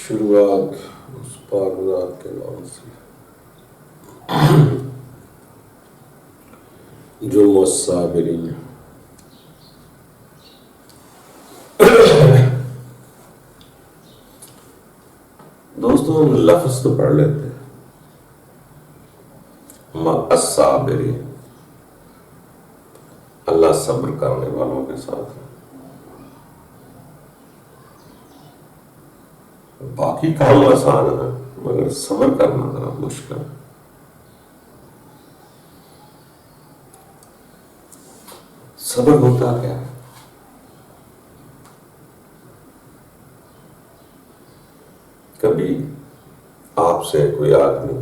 شروعات اس پاک ذات کے نام سے جو مصابرین دوستوں ہم لفظ تو پڑھ لیتے ہیں الصابرین، اللہ صبر کرنے والوں کے ساتھ ہے۔ باقی کام آسان ہے مگر صبر کرنا ذرا مشکل ہے۔ صبر ہوتا کیا ہے؟ کبھی آپ سے کوئی آدمی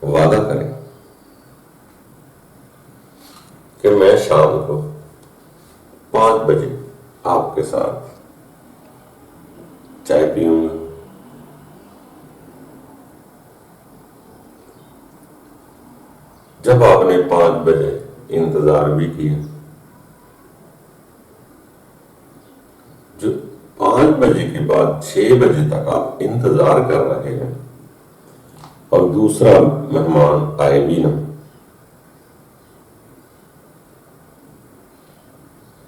وعدہ کرے کہ میں شام کو 5 بجے آپ کے ساتھ چائے پیوں گا، جب آپ نے 5 بجے انتظار بھی کیا، جو 5 بجے کے بعد 6 بجے تک آپ انتظار کر رہے ہیں اور دوسرا مہمان آئے بھی نہ،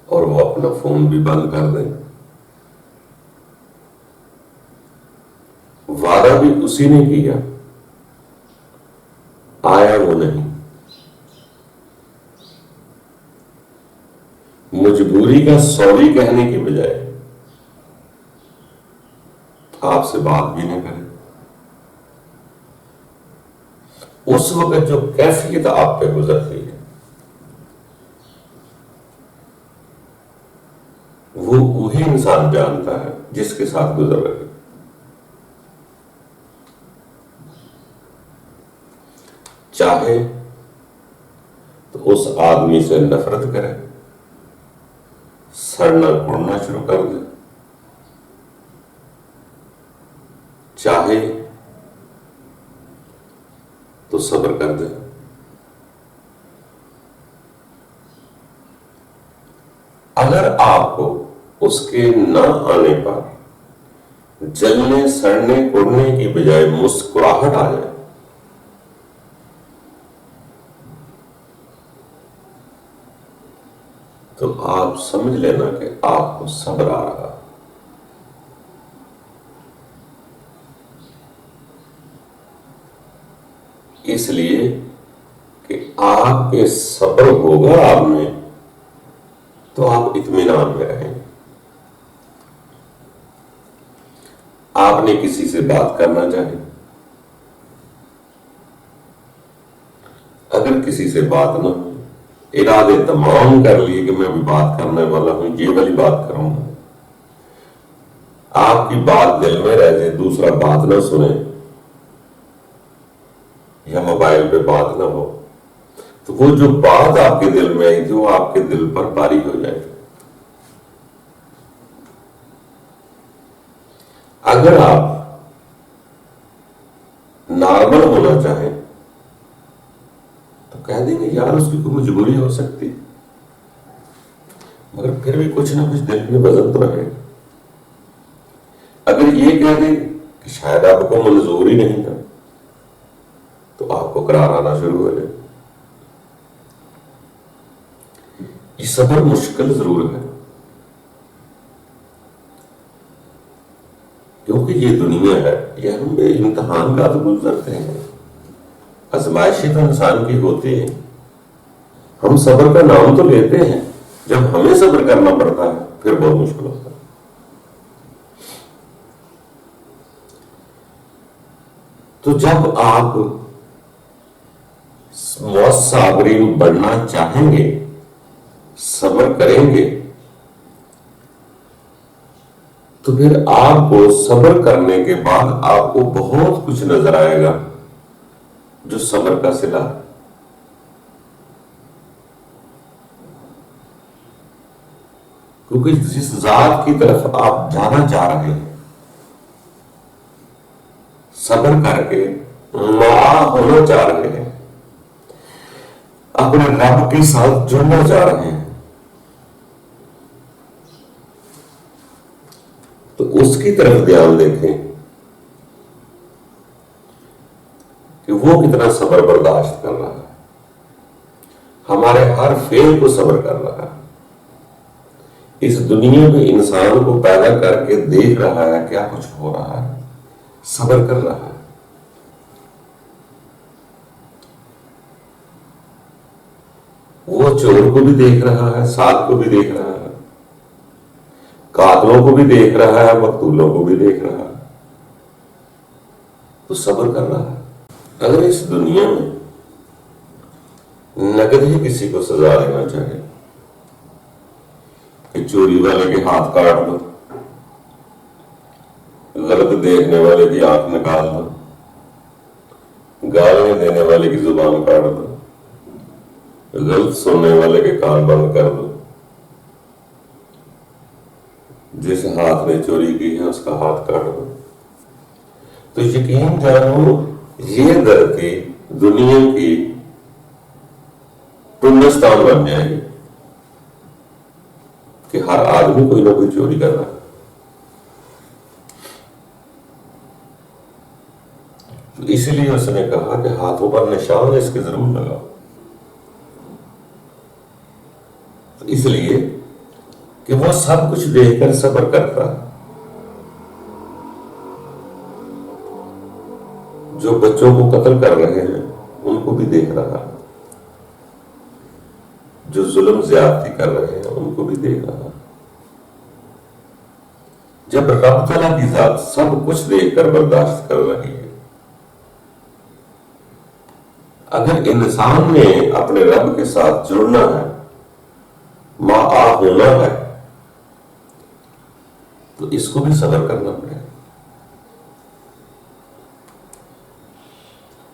اور وہ اپنا فون بھی بند کر دیں، وعدہ بھی اسی نے کیا، آیا وہ نہیں، مجبوری کا سوری کہنے کی بجائے آپ سے بات بھی نہیں کرے، اس وقت جو کیفیت آپ پہ گزرتی ہے وہ وہی انسان جانتا ہے جس کے ساتھ گزر رہے۔ چاہے تو اس آدمی سے نفرت کرے، سڑنا کڑنا شروع کر دے، چاہے تو صبر کر دے۔ اگر آپ کو اس کے نہ آنے پر جلنے سڑنے کڑنے کی بجائے مسکراہٹ آ جائے تو آپ سمجھ لینا کہ آپ کو صبر آ رہا۔ اس لیے کہ آپ کے صبر ہوگا آپ میں تو آپ اطمینان میں رہیں۔ آپ نے کسی سے بات کرنا چاہے، اگر کسی سے بات نہ ہو، ارادے تمام کر لیے کہ میں ابھی بات کرنے والا ہوں، یہ والی بات کروں گا، آپ کی بات دل میں رہ جائے، دوسرا بات نہ سنے یا موبائل پہ بات نہ ہو، تو وہ جو بات آپ کے دل میں آئی تھی وہ آپ کے دل پر باری ہو جائے۔ اگر آپ نارمل ہونا چاہیں تو کہہ دیں گے یار اس کی کوئی مجبوری ہو سکتی، مگر پھر بھی کچھ نہ کچھ دل میں وزن تو رہے گا۔ اگر یہ کہہ دیں کہ شاید آپ کو منظور ہی نہیں تھا تو آپ کو قرار آنا شروع ہو جائے۔ یہ صبر مشکل ضرور ہے، کیونکہ یہ دنیا ہے، یہ ہم بے امتحان کا تو گزرتے ہیں، آزمائشیں تو انسان کی ہوتی ہیں، ہم صبر کا نام تو لیتے ہیں، جب ہمیں صبر کرنا پڑتا ہے پھر بہت مشکل ہوتا ہے۔ تو جب آپ صابرین بننا چاہیں گے، صبر کریں گے، تو پھر آپ کو صبر کرنے کے بعد آپ کو بہت کچھ نظر آئے گا جو صبر کا صلہ ہے۔ کیونکہ جس ذات کی طرف آپ جانا چاہ رہے ہیں، صبر کر کے معاف ہونا چاہ رہے ہیں، اپنے رب کے ساتھ جڑنا چاہ رہے ہیں، تو اس کی طرف دھیان دیکھیں کہ وہ کتنا صبر برداشت کر رہا ہے، ہمارے ہر فعل کو صبر کر رہا ہے، اس دنیا میں انسان کو پیدا کر کے دیکھ رہا ہے کیا کچھ ہو رہا ہے، صبر کر رہا ہے۔ وہ چور کو بھی دیکھ رہا ہے، سات کو بھی دیکھ رہا ہے، قاتلوں کو بھی دیکھ رہا ہے، مقتولوں کو بھی دیکھ رہا ہے، تو صبر کر رہا ہے۔ اگر اس دنیا میں نقد ہی کسی کو سزا دینا چاہے کہ چوری والے کے ہاتھ کاٹ دو، غلط دیکھنے والے کی آنکھ نکال دو، گالیاں دینے والے کی زبان کاٹ دو، غلط سننے والے کے کان بند کر دو، جس ہاتھ نے چوری کی ہے اس کا ہاتھ کاٹ دو، تو یقین جانو یہ دھرتی دنیا کی پنستان بن جائے گی کہ ہر آدمی کوئی نہ کوئی چوری کر رہا ہے۔ تو اسی لیے اس نے کہا کہ ہاتھوں پر نشان اس کے ضرور لگاؤ، اس لیے کہ وہ سب کچھ دیکھ کر صبر کرتا ہے۔ جو بچوں کو قتل کر رہے ہیں ان کو بھی دیکھ رہا ہے، جو ظلم زیادتی کر رہے ہیں ان کو بھی دیکھ رہا ہے۔ جب رب تعالیٰ کی ذات سب کچھ دیکھ کر برداشت کر رہی ہے، اگر انسان نے اپنے رب کے ساتھ جڑنا ہے، ماں ہونا ہے، تو اس کو بھی صبر کرنا پڑے گا۔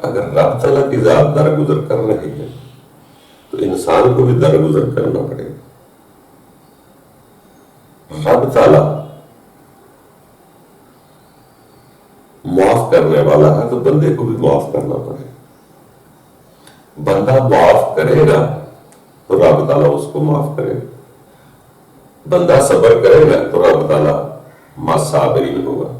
اگر رب تعالیٰ کی ذات درگزر کر رہی ہے تو انسان کو بھی درگزر کرنا پڑے گا۔ رب تعالیٰ معاف کرنے والا ہے تو بندے کو بھی معاف کرنا پڑے گا۔ بندہ معاف کرے گا تو رب تعالیٰ اس کو معاف کرے گا، بندہ صبر کرے گا تو رب تعالیٰ صابرین ہوگا۔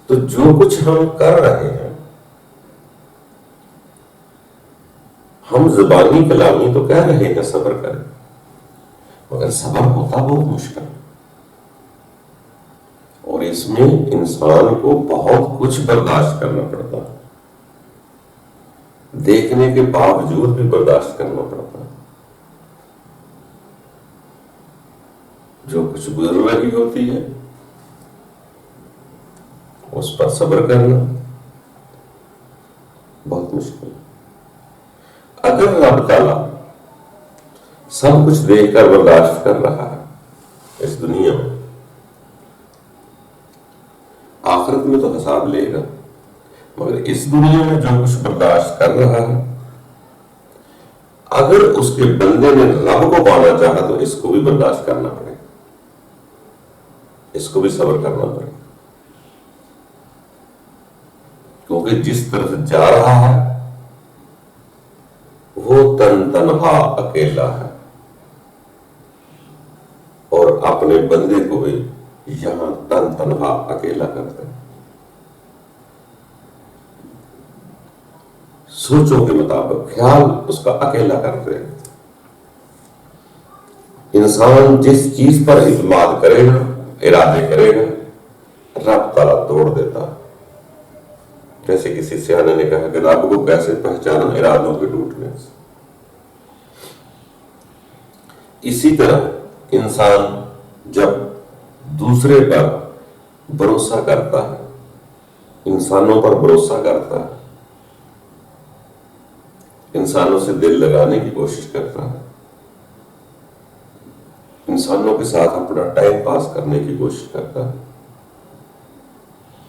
تو جو کچھ ہم کر رہے ہیں، ہم زبانی کلامی تو کہہ رہے ہیں صبر کریں، مگر صبر ہوتا بہت مشکل، اور اس میں انسان کو بہت کچھ برداشت کرنا پڑتا ہے، دیکھنے کے باوجود بھی برداشت کرنا پڑتا ہے۔ جو کچھ گزر رہی ہوتی ہے اس پر صبر کرنا بہت مشکل ہے۔ اگر رب تعالیٰ سب کچھ دیکھ کر برداشت کر رہا ہے اس دنیا میں، آخرت میں تو حساب لے گا، مگر اس دنیا میں جو کچھ برداشت کر رہا ہے، اگر اس کے بندے نے رب کو پانا چاہا تو اس کو بھی برداشت کرنا پڑے، اس کو بھی صبر کرنا پڑے، کیونکہ جس طرف جا رہا ہے وہ تنہا اکیلا ہے، اور اپنے بندے کو بھی یہاں تنہا اکیلا کرتا ہے۔ سوچوں کے مطابق خیال اس کا اکیلا کرتے ہیں۔ انسان جس چیز پر اعتماد کرے گا، ارادے کرے گا، رب تعالیٰ توڑ دیتا ہے۔ جیسے کسی سیانے نے کہا کہ رب کو کیسے پہچانا؟ ارادوں کے ٹوٹنے سے۔ اسی طرح انسان جب دوسرے پر بھروسہ کرتا ہے، انسانوں پر بھروسہ کرتا ہے، انسانوں سے دل لگانے کی کوشش کرتا ہے، انسانوں کے ساتھ اپنا ٹائم پاس کرنے کی کوشش کرتا ہے،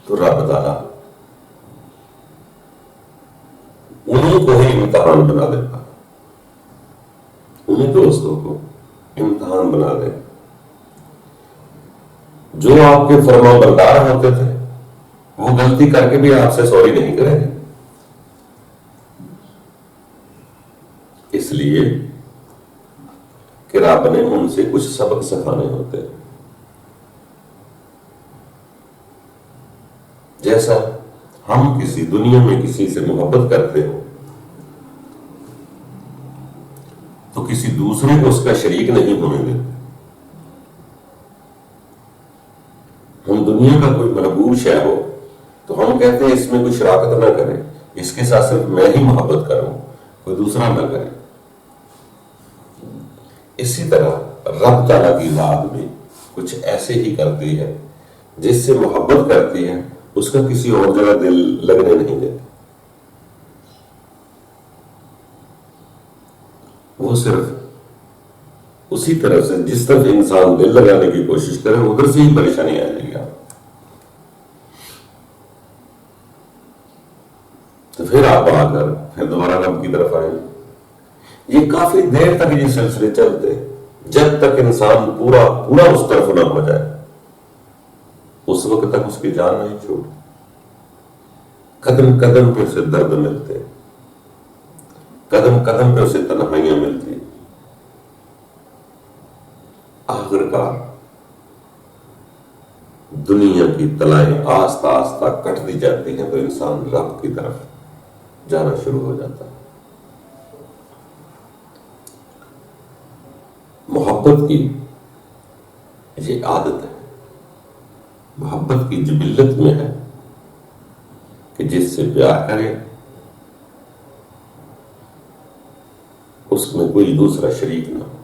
تو رب تعالیٰ انہیں کو ہی امتحان بنا دیتا، انہیں دوستوں کو امتحان بنا دے۔ جو آپ کے فرما بردار ہوتے تھے وہ غلطی کر کے بھی آپ سے سوری نہیں کریں گے، اس لیے کہ رب نے ان سے کچھ سبق سکھانے ہوتے ہیں. جیسا ہم کسی دنیا میں کسی سے محبت کرتے ہو تو کسی دوسرے کو اس کا شریک نہیں ہونے دیتے. ہم دنیا کا کوئی محبوب شے ہو تو ہم کہتے ہیں اس میں کوئی شراکت نہ کرے، اس کے ساتھ صرف میں ہی محبت کروں، کوئی دوسرا نہ کرے. اسی طرح رب تعالیٰ کی ذات بھی کچھ ایسے ہی کرتی ہے، جس سے محبت کرتی ہے اس کا کسی اور جگہ دل لگنے نہیں دیتی. وہ صرف اسی طرح سے جس طرف انسان دل لگانے کی کوشش کرے ادھر سے ہی پریشانی آ جائے گی. تو پھر آپ آ کر پھر دوبارہ رب کی طرف آئیں. یہ کافی دیر تک یہ سلسلے چلتے جب تک انسان پورا اس طرف نہ ہو جائے. اس وقت تک اس کی جان نہیں چھوٹی. قدم قدم پہ اسے درد ملتے، قدم قدم پہ اسے تنہائیاں ملتی. آخرکار دنیا کی تلائیں آہستہ آہستہ کٹ دی جاتی ہیں تو انسان رب کی طرف جانا شروع ہو جاتا ہے. محبت کی یہ عادت ہے، محبت کی جبلت میں ہے کہ جس سے پیار کرے اس میں کوئی دوسرا شریک نہ ہو.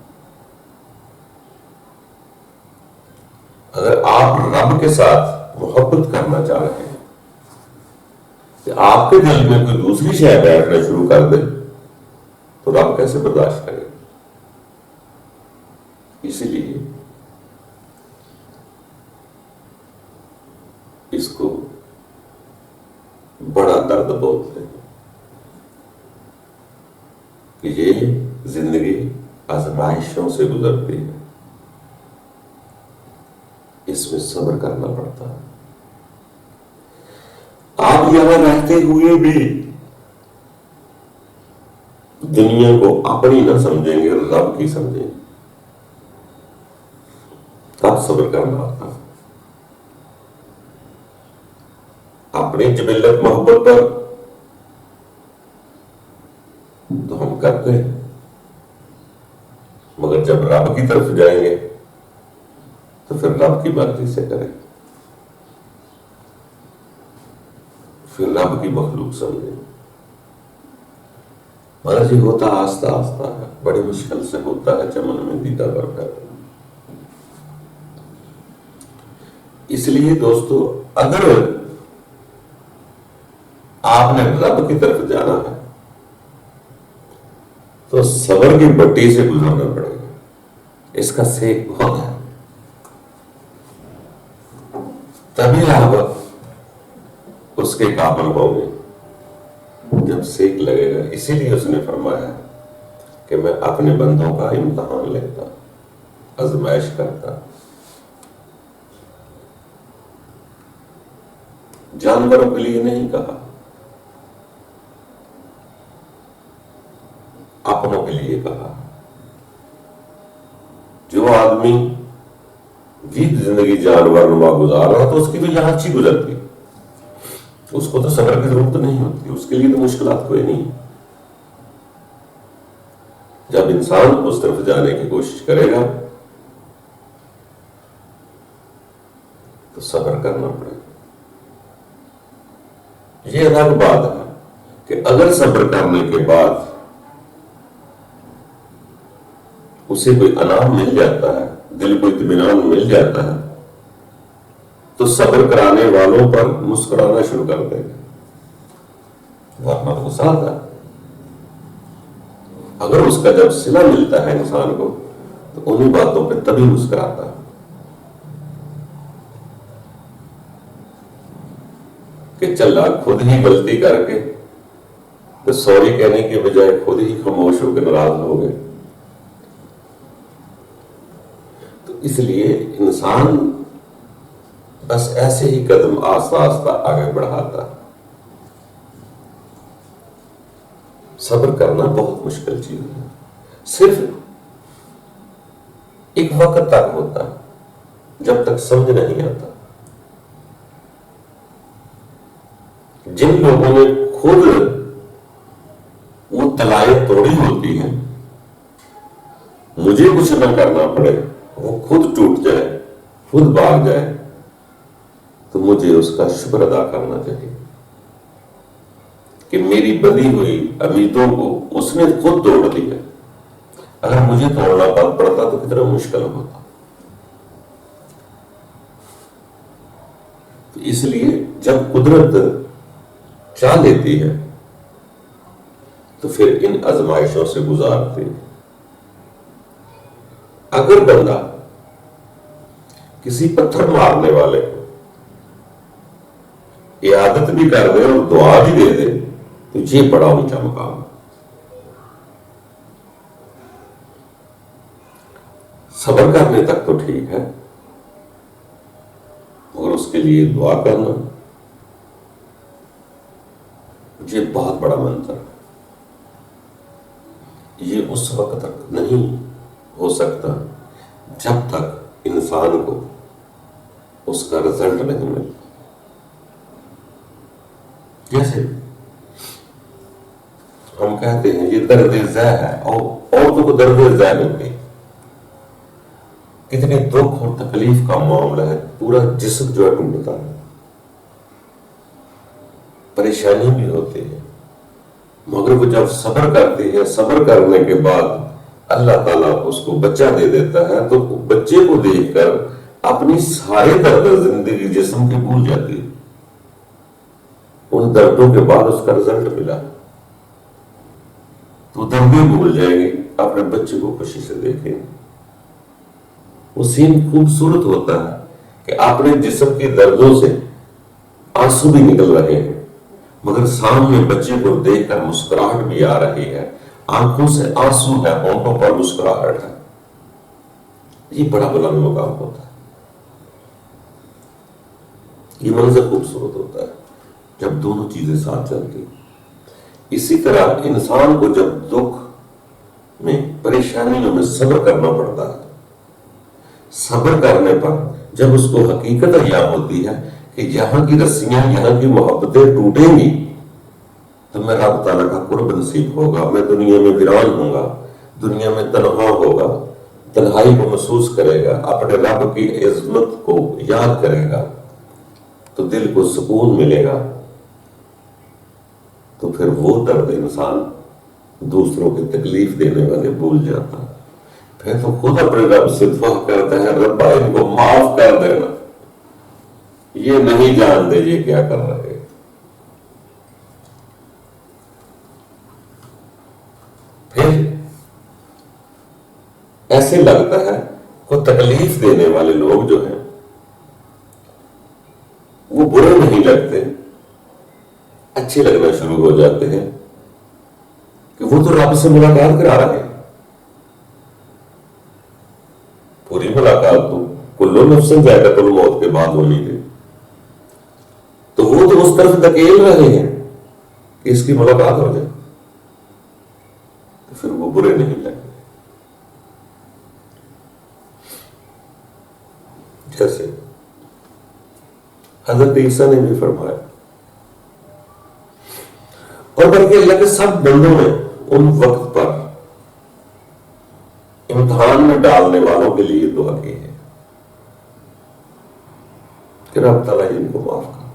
اگر آپ رب کے ساتھ محبت کرنا چاہ رہے ہیں کہ آپ کے دل میں کوئی دوسری شے بیٹھنا شروع کر دے تو رب کیسے برداشت کرے؟ اسی لیے اس کو بڑا درد بولتے ہیں کہ یہ زندگی آزمائشوں سے گزرتی ہے، اس میں صبر کرنا پڑتا ہے. آپ یہاں رہتے ہوئے بھی دنیا کو اپنی نہ سمجھیں گے، رب کی سمجھیں گے، تب صبر کرنا آتا ہے. اپنی جبلت محبت پر تو ہم کرتے ہیں، مگر جب رب کی طرف جائیں گے تو پھر رب کی مرضی سے کریں، پھر رب کی مخلوق سمجھیں. مرضی ہوتا آہستہ آہستہ ہے، بڑی مشکل سے ہوتا ہے چمن میں دیدہ بر. اس لیے دوستو اگر آپ نے رب کی طرف جانا ہے تو صبر کی بٹی سے گزرنا پڑے گا. اس کا سیک بہت ہے، تبھی آپ اس کے قابل ہوں گے جب سیک لگے گا. اسی لیے اس نے فرمایا کہ میں اپنے بندوں کا امتحان لیتا، آزمائش کرتا. جانوروں کے لیے نہیں کہا، اپنوں کے لیے کہا. جو آدمی جیت زندگی جانور نما گزار رہا تو اس کی تو یہاں اچھی گزرتی، اس کو تو صبر کی ضرورت نہیں ہوتی، اس کے لیے تو مشکلات کوئی نہیں. جب انسان اس طرف جانے کی کوشش کرے گا تو صبر کرنا پڑے گا. یہ الگ بات ہے کہ اگر صبر کرنے کے بعد اسے کوئی انعام مل جاتا ہے، دل کو اطمینان مل جاتا ہے تو صبر کرانے والوں پر مسکرانا شروع کر دے گا، ورنہ غصہ آتا ہے. اگر اس کا جب صلہ ملتا ہے انسان کو تو انہی باتوں پہ تبھی مسکراتا ہے. کہ چل خود ہی غلطی کر کے تو سوری کہنے کے بجائے خود ہی خاموش ہو کے ناراض ہو گئے. تو اس لیے انسان بس ایسے ہی قدم آہستہ آہستہ آگے بڑھاتا. صبر کرنا بہت مشکل چیز ہے. صرف ایک وقت تک ہوتا ہے جب تک سمجھ نہیں آتا. جن لوگوں نے خود وہ تلائیں توڑی ہوتی ہیں، مجھے کچھ نہ کرنا پڑے، وہ خود ٹوٹ جائے، خود بھاگ جائے، تو مجھے اس کا شکر ادا کرنا چاہیے کہ میری بندھی ہوئی امیدوں کو اس نے خود توڑ دیا. اگر مجھے توڑنا پڑتا تو کتنا مشکل ہوتا. تو اس لیے جب قدرت چاہ لیتی ہے تو پھر ان آزمائشوں سے گزارتی ہے. اگر بندہ کسی پتھر مارنے والے کو عیادت بھی کر دے اور دعا بھی دے دے تو یہ بڑا اونچا مقام ہے. صبر کرنے تک تو ٹھیک ہے، مگر اس کے لیے دعا کرنا یہ بہت بڑا منتر ہے. یہ اس وقت تک نہیں ہو سکتا جب تک انسان کو اس کا رزلٹ نہیں ملتا. جیسے ہم کہتے ہیں یہ درد ذہ ہے، اور عورتوں کو درد ذہ ملتی، کتنے دکھ اور تکلیف کا معاملہ ہے، پورا جسم جو ہے ٹوٹتا ہے، پریشانی بھی ہوتی ہے، مگر وہ جب صبر کرتی ہے، صبر کرنے کے بعد اللہ تعالیٰ اس کو بچہ دے دیتا ہے، تو بچے کو دیکھ کر اپنی سارے درد زندگی جسم کے بھول جاتی ہے. ان دردوں کے بعد اس کا رزلٹ ملا تو دردیں بھول جائے گی، اپنے بچے کو خوشی سے دیکھیں. وہ سین خوبصورت ہوتا ہے کہ اپنے جسم کے دردوں سے آنسو بھی نکل رہے ہیں، مگر سامنے بچے کو دیکھ کر مسکراہٹ بھی آ رہی ہے، آنکھوں سے آنسو ہے، ہونٹوں پر مسکراہٹ ہے. یہ بڑا بلند مقام ہوتا ہے. یہ منظر خوبصورت ہوتا ہے جب دونوں چیزیں ساتھ چلتی ہیں. اسی طرح انسان کو جب دکھ میں، پریشانیوں میں صبر کرنا پڑتا ہے، صبر کرنے پر جب اس کو حقیقت عیاں ہوتی ہے کہ یہاں کی رسیاں، یہاں کی محبتیں ٹوٹیں گی تو میں رب تعالیٰ کا قرب نصیب ہوگا، میں دنیا میں ویران ہوں گا، دنیا میں تنہا ہوگا، تنہائی کو محسوس کرے گا، اپنے رب کی عظمت کو یاد کرے گا تو دل کو سکون ملے گا. تو پھر وہ درد انسان دوسروں کی تکلیف دینے والے بھول جاتا ہے. پھر تو خود اپنے رب سے دعا کرتا ہے، ربا ان کو معاف کر دینا، یہ نہیں جانتے یہ کیا کر رہے. پھر ایسے لگتا ہے کہ تکلیف دینے والے لوگ جو ہیں وہ برے نہیں لگتے، اچھے لگنا شروع ہو جاتے ہیں کہ وہ تو رب سے ملاقات کرا رہے ہیں. پوری ملاقات تو کلو نفس ذائقۃ الموت کے بعد ہونی تھی، تو وہ تو اس طرف دھکیل رہے ہیں کہ اس کی ملاقات ہو جائے، تو پھر وہ برے نہیں لگتے. جیسے حضرت عیسیٰ نے بھی فرمایا، اور بلکہ اللہ کے سب بندوں نے ان وقت پر امتحان میں ڈالنے والوں کے لیے دعا کی ہے کہ رب تعالیٰ ان کو معاف کر.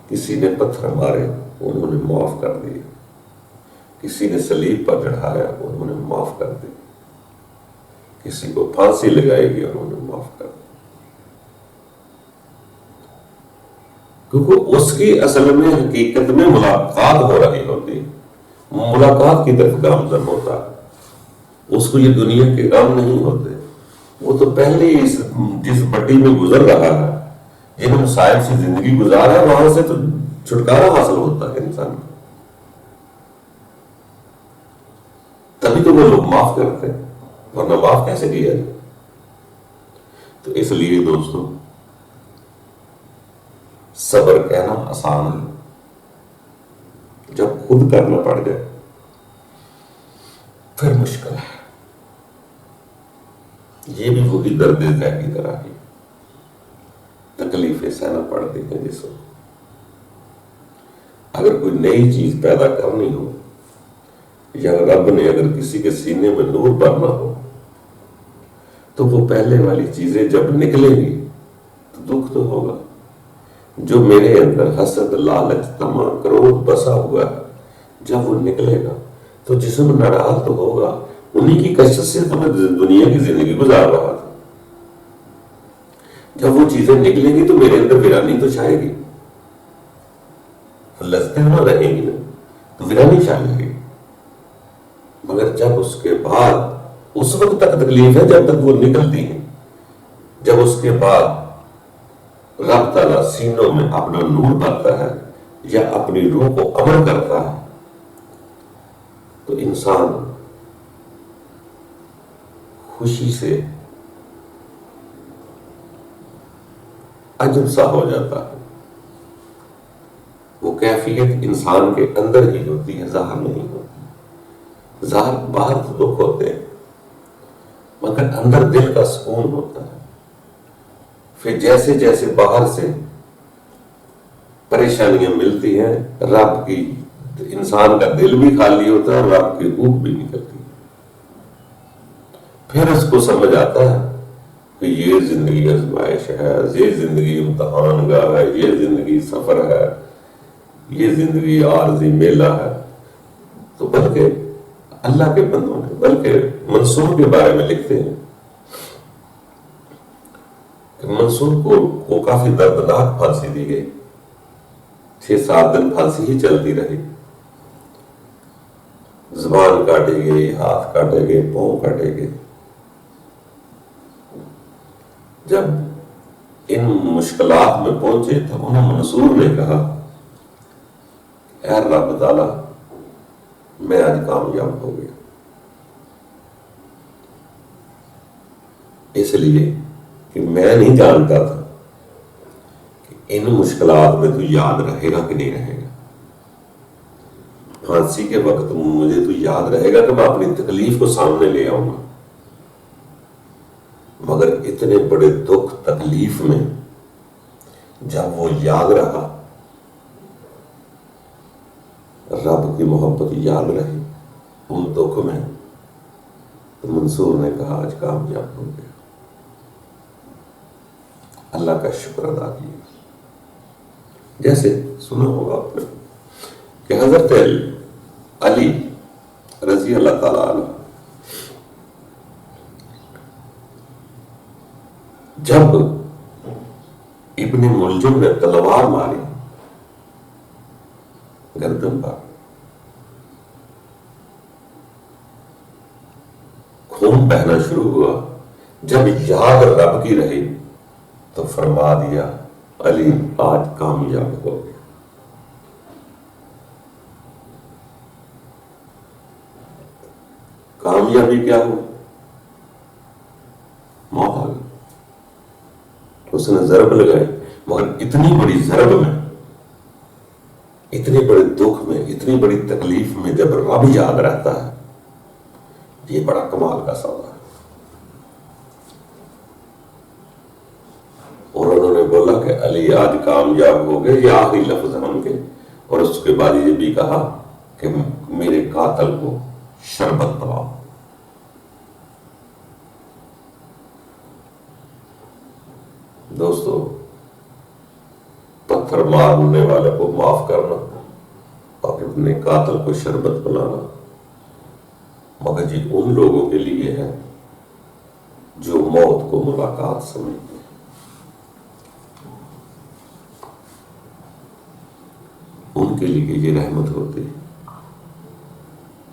کسی نے پتھر مارے، انہوں نے معاف کر دیا. کسی نے صلیب پر چڑھایا، انہوں نے معاف کر دیا. کسی کو پھانسی لگائی گئی، انہوں نے معاف کر دیا. کیونکہ اس کی اصل میں حقیقت میں ملاقات ہو رہی ہوتی، ملاقات کی طرف گامزن ہوتا ہے. اس کو یہ دنیا کے غم نہیں ہوتے. وہ تو پہلے ہی جس مٹی میں گزر رہا ہے، جن مصائب سے زندگی گزارا ہے، وہاں سے تو چھٹکارا حاصل ہوتا ہے انسان کو. تبھی تو وہ لوگ معاف کرتے ہیں، ورنہ معاف کیسے کیا جائے. تو اس لیے دوستو، صبر کہنا آسان ہے، جب خود کرنا پڑ جائے پھر مشکل ہے. یہ بھی وہی درد ذہ کی طرح ہی تکلیفیں سہنا پڑتی ہیں جسم کو۔ اگر کوئی نئی چیز پیدا کرنی ہو یا رب نے اگر کسی کے سینے میں نور بھرنا ہو تو وہ پہلے والی چیزیں جب نکلیں گی تو دکھ تو ہوگا۔ جو میرے اندر حسد، لالچ، طمع، کرودھ بسا ہوا ہے جب وہ نکلے گا تو جسم نڈال تو ہوگا۔ انہی کی کشت سے تو میں دنیا کی زندگی گزار رہا تھا۔ جب وہ چیزیں نکلیں گی تو میرے اندر ویرانی تو چھائے گی، لذتیں نہ رہیں گی نا، تو ویرانی چھائے گی۔ مگر جب اس کے بعد، اس وقت تک تکلیف ہے جب تک وہ نکلتی ہیں، جب اس کے بعد رب تعالیٰ سینوں میں اپنا نور بھرتا ہے یا اپنی روح کو امر کرتا ہے تو انسان خوشی سے عجب سا ہو جاتا ہے۔ وہ کیفیت انسان کے اندر ہی ہوتی ہے، ظاہر نہیں ہوتی۔ ظاہر باہر تو دکھ ہوتے ہیں مگر اندر دل کا سکون ہوتا ہے۔ پھر جیسے جیسے باہر سے پریشانیاں ملتی ہیں، رب کی انسان کا دل بھی خالی ہوتا ہے اور رب کی روح بھی نکلتی ہے۔ پھر اس کو سمجھ آتا ہے کہ یہ زندگی آزمائش ہے، یہ زندگی امتحان گاہ ہے، یہ زندگی سفر ہے، یہ زندگی عارضی میلہ ہے۔ تو بلکہ اللہ کے بندوں نے بلکہ منصور کے بارے میں لکھتے ہیں کہ منصور کو کافی دردناک پھانسی دی گئی، 6-7 دن پھانسی ہی چلتی رہی، زبان کاٹی گئی، ہاتھ کاٹے گئے، پاؤں کاٹے گئے۔ جب ان مشکلات میں پہنچے تب انہوں منصور نے کہا اے رب تعالیٰ میں آج کامیاب ہو گیا، اس لیے کہ میں نہیں جانتا تھا کہ ان مشکلات میں تو یاد رہے گا کہ نہیں رہے گا۔ پھانسی کے وقت مجھے تو یاد رہے گا کہ میں اپنی تکلیف کو سامنے لے آؤں گا، مگر اتنے بڑے دکھ تکلیف میں جب وہ یاد رہا، رب کی محبت یاد رہی ان دکھ میں، تو منصور نے کہا آج کامیاب ہو گیا، اللہ کا شکر ادا کیا۔ جیسے سنا ہوگا آپ نے کہ حضرت علی رضی اللہ تعالیٰ عنہ جب ابن ملجم نے تلوار ماری گردن پر، خون بہنا شروع ہوا، جب یاد رب کی رہی تو فرما دیا علی آج کامیاب ہو گیا۔ کامیابی کیا ہو؟ موت آ گئی۔ اس نے ضرب لگائی، مگر اتنی بڑی ضرب میں، اتنے بڑے دکھ میں، اتنی بڑی تکلیف میں جب رب یاد رہتا ہے، یہ بڑا کمال کا سودا ہے۔ اور انہوں نے بولا کہ علی آج کامیاب ہو گئے، یہ آخری لفظ ہیں ان کے، اور اس کے بعد یہ بھی کہا کہ میرے قاتل کو شربت پلاؤ۔ دوستو، پتھر مارنے والے کو معاف کرنا اور اپنے قاتل کو شربت پلانا مگر جی ان لوگوں کے لیے ہے جو موت کو ملاقات سمجھتے ہیں۔ ان کے لیے یہ رحمت ہوتی ہے،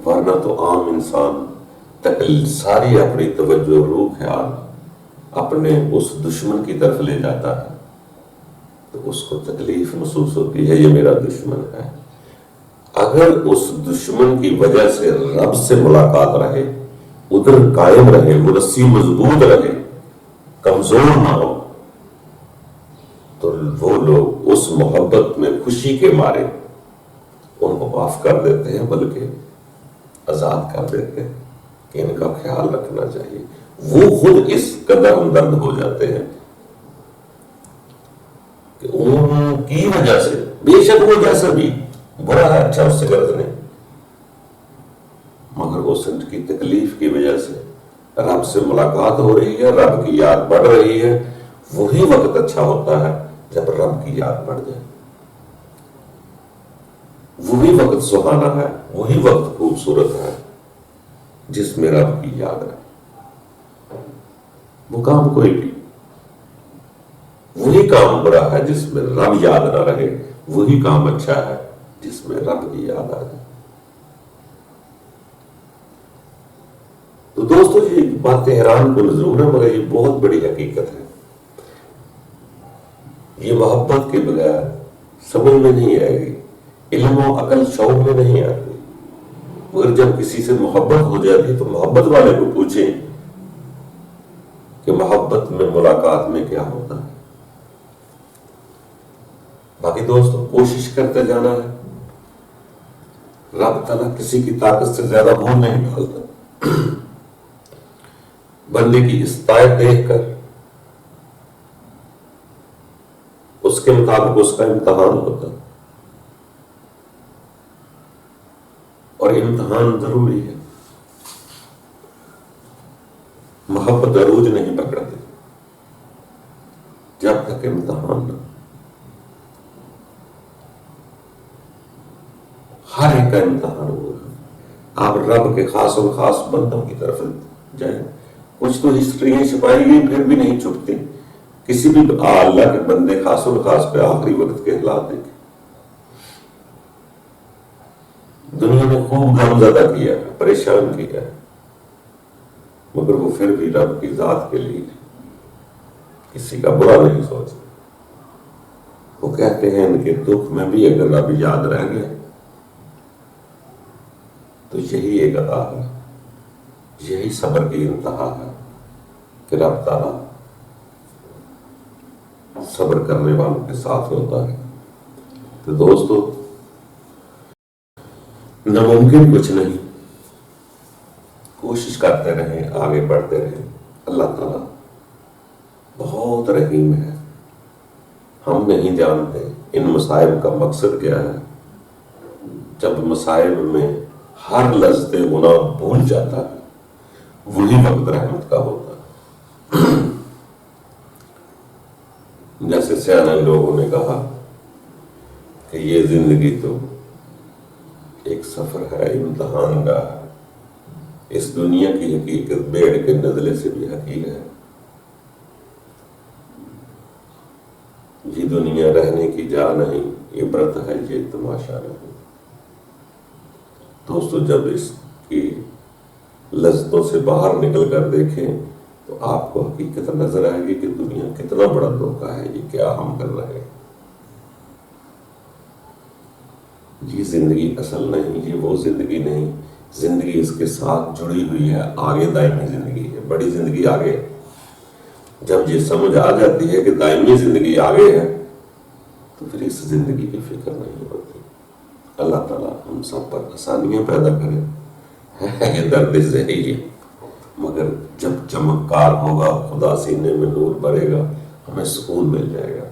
ورنہ تو عام انسان ساری اپنی توجہ، روح، خیال اپنے اس دشمن کی طرف لے جاتا ہے تو اس کو تکلیف محسوس ہوتی ہے، یہ میرا دشمن ہے۔ اگر اس دشمن کی وجہ سے رب سے ملاقات رہے، ادھر قائم رہے، وہ رسی مضبوط رہے، کمزور نہ ہو، تو وہ لوگ اس محبت میں خوشی کے مارے ان کو معاف کر دیتے ہیں، بلکہ آزاد کر دیتے ہیں کہ ان کا خیال رکھنا چاہیے۔ وہ خود اس قدر ہمدرد ہو جاتے ہیں کہ ان کی وجہ سے بے شک وہ جیسا بھی برا ہے اچھا اس سے غرض نہیں، مگر اس کی تکلیف کی وجہ سے رب سے ملاقات ہو رہی ہے، رب کی یاد بڑھ رہی ہے، وہی وقت اچھا ہوتا ہے جب رب کی یاد بڑھ جائے، وہی وقت سہانا ہے، وہی وقت خوبصورت ہے جس میں رب کی یاد رہے۔ وہ کام کوئی بھی، وہی کام برا ہے جس میں رب یاد نہ رہے، وہی کام اچھا ہے جس میں رب کی یاد آ جائے۔ تو دوستو یہ باتیں حیران کن ضرور ہے مگر یہ بہت بڑی حقیقت ہے۔ یہ محبت کے بغیر سمجھ میں نہیں آئے گی، علم و عقل شعور میں نہیں آتی، مگر جب کسی سے محبت ہو جاتی تو محبت والے کو پوچھیں کہ محبت میں ملاقات میں کیا ہوتا ہے۔ باقی دوستو کوشش کرتے جانا ہے، رب تعالیٰ کسی کی طاقت سے زیادہ بھول نہیں ڈالتا، بندے کی استطاعت دیکھ کر اس کے مطابق اس کا امتحان ہوتا، اور امتحان ضروری ہے، محبت عروج نہیں پکڑتی جب تک امتحان نہ، ہر ایک کا امتحان ہوگا۔ آپ رب کے خاص اور خاص بندوں کی طرف جائیں، کچھ تو ہسٹریاں چھپائی گئی پھر بھی نہیں چھپتی، کسی بھی اللہ کے بندے خاص اور خاص پہ آخری وقت کے حالات دیکھیں، دنیا نے خوب غم زدہ کیا، پریشان کیا، مگر وہ پھر بھی رب کی ذات کے لیے کسی کا برا نہیں سوچتے۔ وہ کہتے ہیں ان کے دکھ میں بھی اگر رب یاد رہ گیا تو یہی ایک عطا ہے، یہی صبر کی انتہا ہے کہ رب تعالیٰ صبر کرنے والوں کے ساتھ ہوتا ہے۔ تو دوستو ناممکن کچھ نہیں، کوشش کرتے رہیں، آگے بڑھتے رہیں، اللہ تعالیٰ بہت رحیم ہے۔ ہم نہیں جانتے ان مصائب کا مقصد کیا ہے، جب مصائب میں ہر لذت گناہ بھول جاتا ہے وہی وقت رحمت کا ہوتا ہے۔ جیسے سیانے لوگوں نے کہا کہ یہ زندگی تو ایک سفر ہے، امتحان کا ہے، اس دنیا کی حقیقت بیڑ کے نزلے سے بھی حقیر ہے، یہ دنیا رہنے کی جا نہیں، عبرت ہے یہ تماشا نہیں۔ دوستو جب اس کی لذتوں سے باہر نکل کر دیکھیں تو آپ کو حقیقت نظر آئے گی کہ دنیا کتنا بڑا دھوکہ ہے، یہ کیا ہم کر رہے ہیں، یہ زندگی اصل نہیں، یہ وہ زندگی نہیں، زندگی اس کے ساتھ جڑی ہوئی ہے، آگے دائمی زندگی ہے، بڑی زندگی آگے۔ جب یہ سمجھ آ جاتی ہے کہ دائمی زندگی آگے ہے تو پھر اس زندگی کی فکر نہیں ہوتی۔ اللہ تعالیٰ ہم سب پر آسانیاں پیدا کرے، یہ درد ذہی ہے، مگر جب چمکار ہوگا، خدا سینے میں نور بھرے گا، ہمیں سکون مل جائے گا۔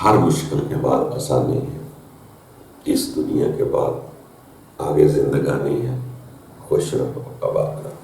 ہر مشکل کے بعد آسانی ہے، اس دنیا کے بعد آگے زندگانی ہے۔ خوش رہو، آباد رہو۔